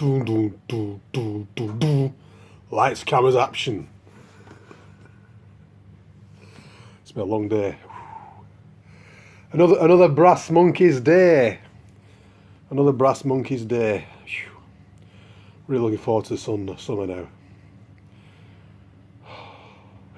Boom, boom, boom, boom, boom, boom. Lights, cameras, action. It's been a long day. Another Brass Monkeys day. Another Brass Monkeys day. Really looking forward to the summer now.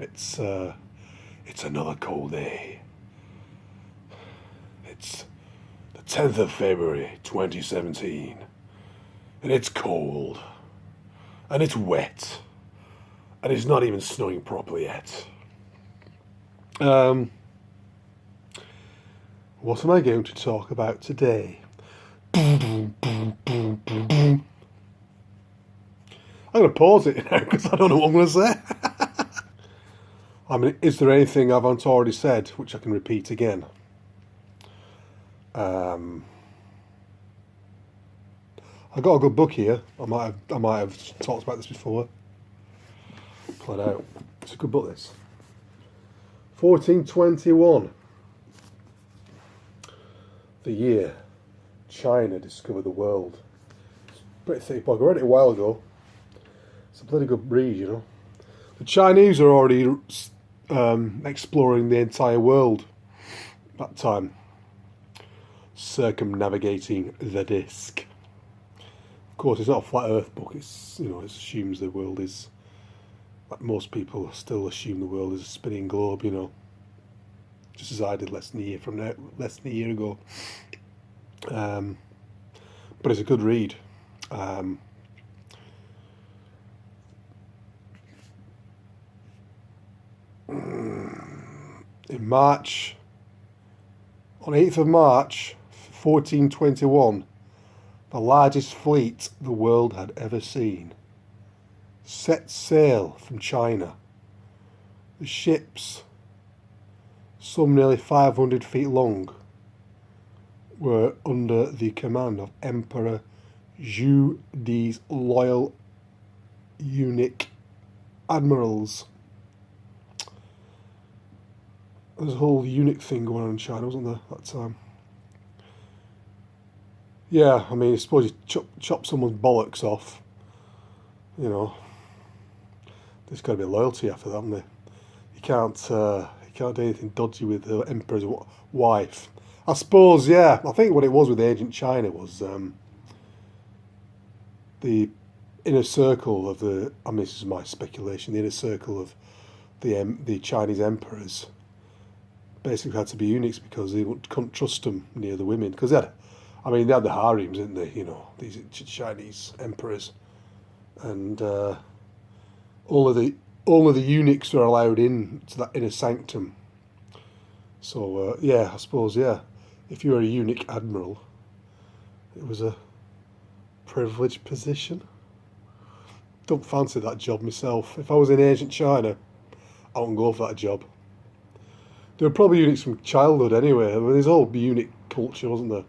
It's another cold day. It's the 10th of February 2017. And it's cold. And it's wet. And it's not even snowing properly yet. What am I going to talk about today? I'm going to pause it now because I don't know what I'm going to say. I mean, is there anything I haven't already said which I can repeat again? I got a good book here. I might have talked about this before. Pull it out. It's a good book, this. 1421. The year China discovered the world. It's a pretty thick book. I read it a while ago. It's a bloody good read, you know. The Chinese are already exploring the entire world at that time, circumnavigating the disc. Of course, it's not a flat Earth book. It's, you know, it assumes the world is, like most people still assume the world is a spinning globe, you know. Just as I did less than a year ago. But it's a good read. In March, on 8th of March 1421, the largest fleet the world had ever seen set sail from China. The ships, some nearly 500 feet long, were under the command of Emperor Euroidz loyal eunuch admirals. There's a whole eunuch thing going on in China, wasn't there, at that time? Yeah, I mean, I suppose you chop someone's bollocks off, you know. There's got to be loyalty after that, haven't there? You can't do anything dodgy with the emperor's wife. I suppose, yeah. I think what it was with ancient China was the inner circle of the. I mean, this is my speculation. The inner circle of the Chinese emperors basically had to be eunuchs because they couldn't trust them near the women. Because they had the harems, didn't they? You know, these Chinese emperors, and all of the eunuchs were allowed in to that inner sanctum. So yeah, I suppose, yeah, if you were a eunuch admiral, it was a privileged position. Don't fancy that job myself. If I was in ancient China, I wouldn't go for that job. There were probably eunuchs from childhood anyway. I mean, there's all eunuch culture, wasn't there?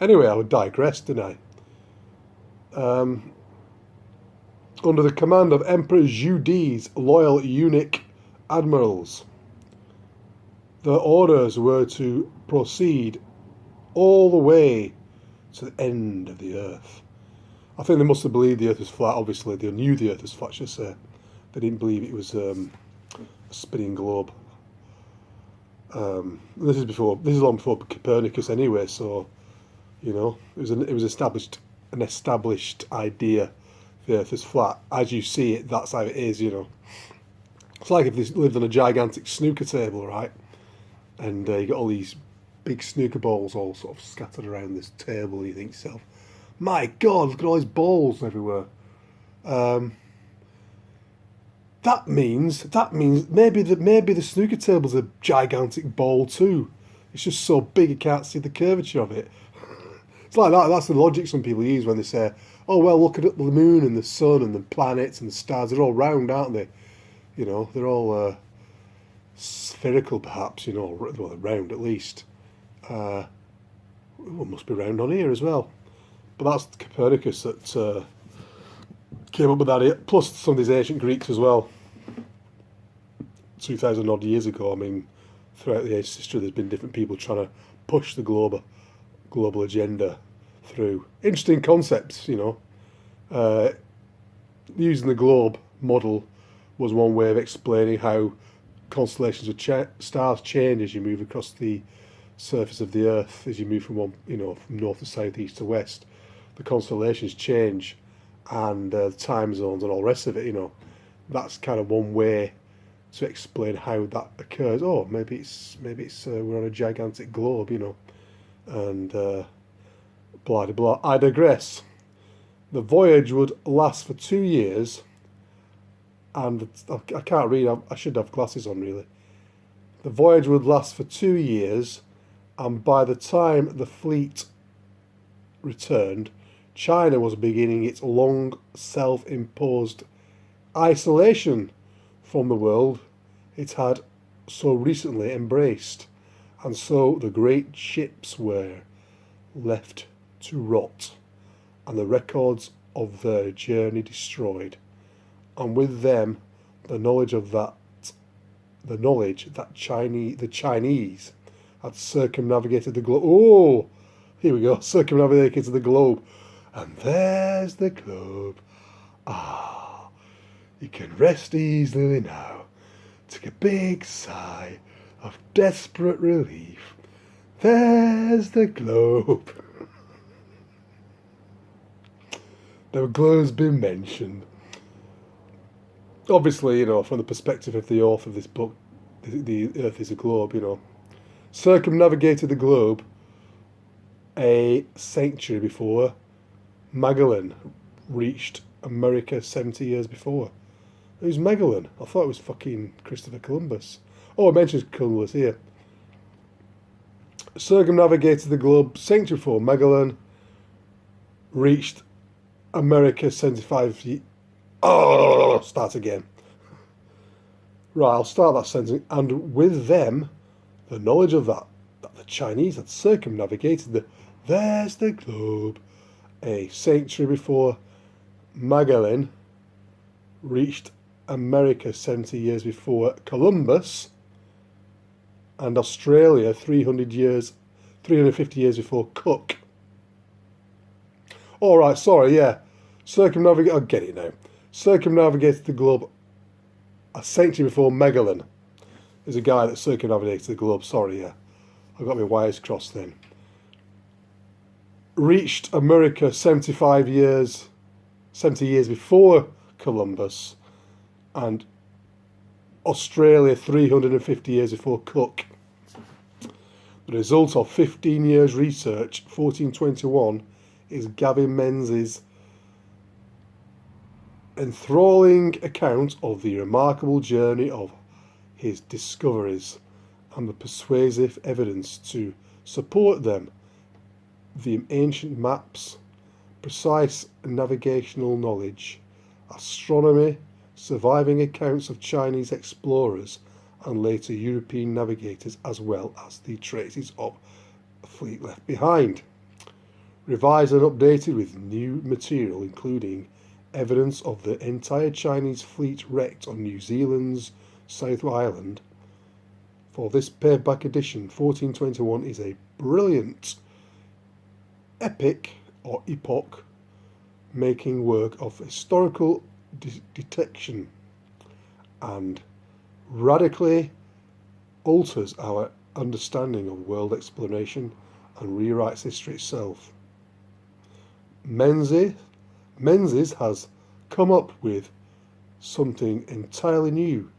Anyway, I would digress, didn't I? Under the command of Emperor Euroidz loyal eunuch admirals, the orders were to proceed all the way to the end of the earth. I think they must have believed the earth was flat, obviously. They knew the earth was flat, should I say. They didn't believe it was a spinning globe. This is long before Copernicus anyway, so, you know, it was an established idea the earth is flat. As you see it, that's how it is, you know. It's like if they lived on a gigantic snooker table, right? And you got all these big snooker balls all sort of scattered around this table, and you think to yourself, my God, look at all these balls everywhere. That means maybe the snooker table's a gigantic ball too. It's just so big you can't see the curvature of it. It's like that. That's the logic some people use when they say, "Oh well, look at the moon and the sun and the planets and the stars. They're all round, aren't they? You know, they're all spherical, perhaps. You know, well, they're round at least. Well, must be round on here as well. But that's Copernicus that came up with that. Plus some of these ancient Greeks as well. 2,000 odd years ago. I mean, throughout the ancient history, there's been different people trying to push the global agenda through. Interesting concepts, you know. Using the globe model was one way of explaining how constellations of stars change as you move across the surface of the Earth, as you move from from north to south, east to west. The constellations change, and time zones and all the rest of it. That's kind of one way to explain how that occurs. Oh, maybe it's we're on a gigantic globe, and blah blah blah. I digress. The voyage would last for 2 years, and I can't read. I should have glasses on, really. The voyage would last for 2 years, and by the time the fleet returned, China was beginning its long self-imposed isolation from the world it had so recently embraced, and so the great ships were left to rot, and the records of their journey destroyed, and with them the knowledge that the Chinese had circumnavigated the globe. Oh, here we go, circumnavigated the globe, and there's the globe. Ah, you can rest easily now. Take a big sigh of desperate relief. There's the globe. The globe's been mentioned. Obviously, from the perspective of the author of this book, the Earth is a globe, Circumnavigated the globe a century before Magellan reached America 70 years before. Who's Magellan? I thought it was fucking Christopher Columbus. Oh, it mentions Columbus here. Circumnavigated the globe century before Magellan reached America 75 years. Oh, start again. Right, I'll start that sentence. And with them, the knowledge of that the Chinese had circumnavigated there's the globe a century before Magellan reached America 70 years before Columbus, and Australia 350 years before Cook. All right, sorry, yeah. I'll get it now. Circumnavigated the globe a century before Magellan. There's a guy that circumnavigated the globe. Sorry, yeah. I got my wires crossed then. Reached America 70 years before Columbus, and Australia 350 years before Cook. The result of 15 years research, 1421, is Gavin Menzies' enthralling account of the remarkable journey of his discoveries and the persuasive evidence to support them. The ancient maps, precise navigational knowledge, astronomy, surviving accounts of Chinese explorers and later European navigators, as well as the traces of a fleet left behind. Revised and updated with new material, including evidence of the entire Chinese fleet wrecked on New Zealand's South Island. For this paperback edition, 1421 is a brilliant epoch making work of historical detection, and radically alters our understanding of world exploration and rewrites history itself. Menzies has come up with something entirely new.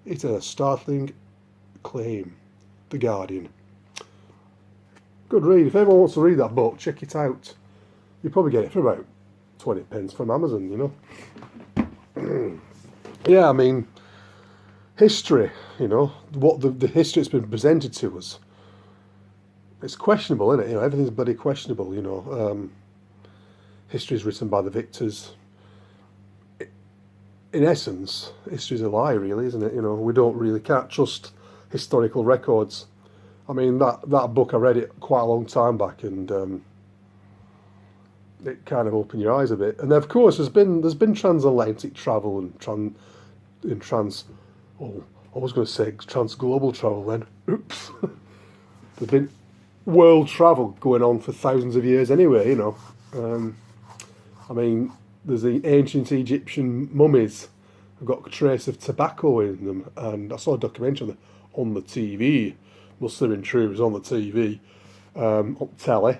It is a startling claim. The Guardian. Good read. If anyone wants to read that book, check it out. You probably get it for about 20 pence from Amazon, Yeah, I mean, history, what the history that's been presented to us. It's questionable, isn't it? Everything's bloody questionable, History is written by the victors. In essence, history's a lie, really, isn't it? We can't trust historical records. I mean, that book, I read it quite a long time back, and it kind of opened your eyes a bit. And of course, there's been transatlantic travel and transglobal travel then. Oops. There's been world travel going on for thousands of years anyway, I mean, there's the ancient Egyptian mummies have got a trace of tobacco in them, and I saw a documentary on the TV. Must have been true. It was on the TV, on telly.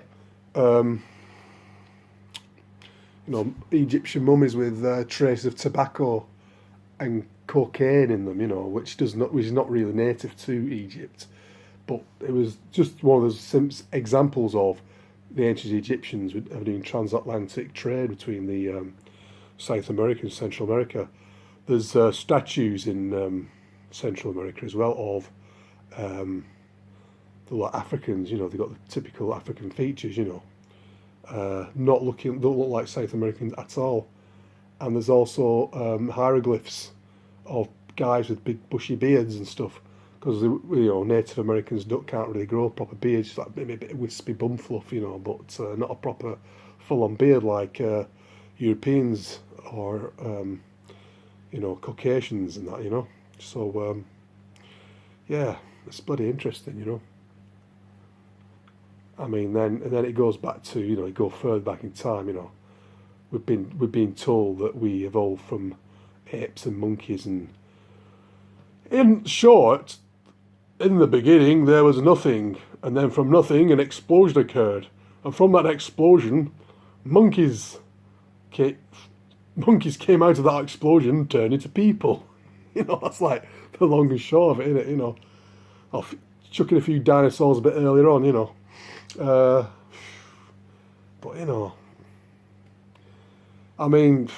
Egyptian mummies with traces of tobacco and cocaine in them. Which is not really native to Egypt, but it was just one of those examples of the ancient Egyptians doing transatlantic trade between the South America and Central America. There's statues in Central America as well of the Africans. They've got the typical African features. Don't look like South Americans at all. And there's also hieroglyphs of guys with big bushy beards and stuff, because Native Americans can't really grow proper beards, just like maybe a bit of wispy bum fluff, but not a proper full-on beard like Europeans or Caucasians and that. So yeah, it's bloody interesting. I mean, then it goes back to you go further back in time. We've been told that we evolved from apes and monkeys, and in short, in the beginning there was nothing, and then from nothing an explosion occurred, and from that explosion, monkeys came out of that explosion and turned into people. That's like the long and short of it, isn't it? I've chucking a few dinosaurs a bit earlier on, but I mean,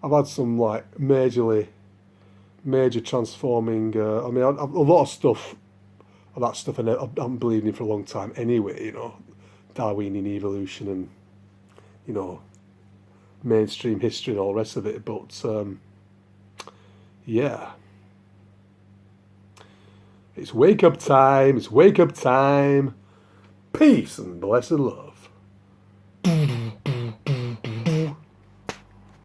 I've had some like major transforming. I mean, a lot of stuff, that stuff I haven't believed in for a long time. Anyway, Darwinian evolution and mainstream history and all the rest of it. But yeah, it's wake up time. It's wake up time. Peace and blessed love.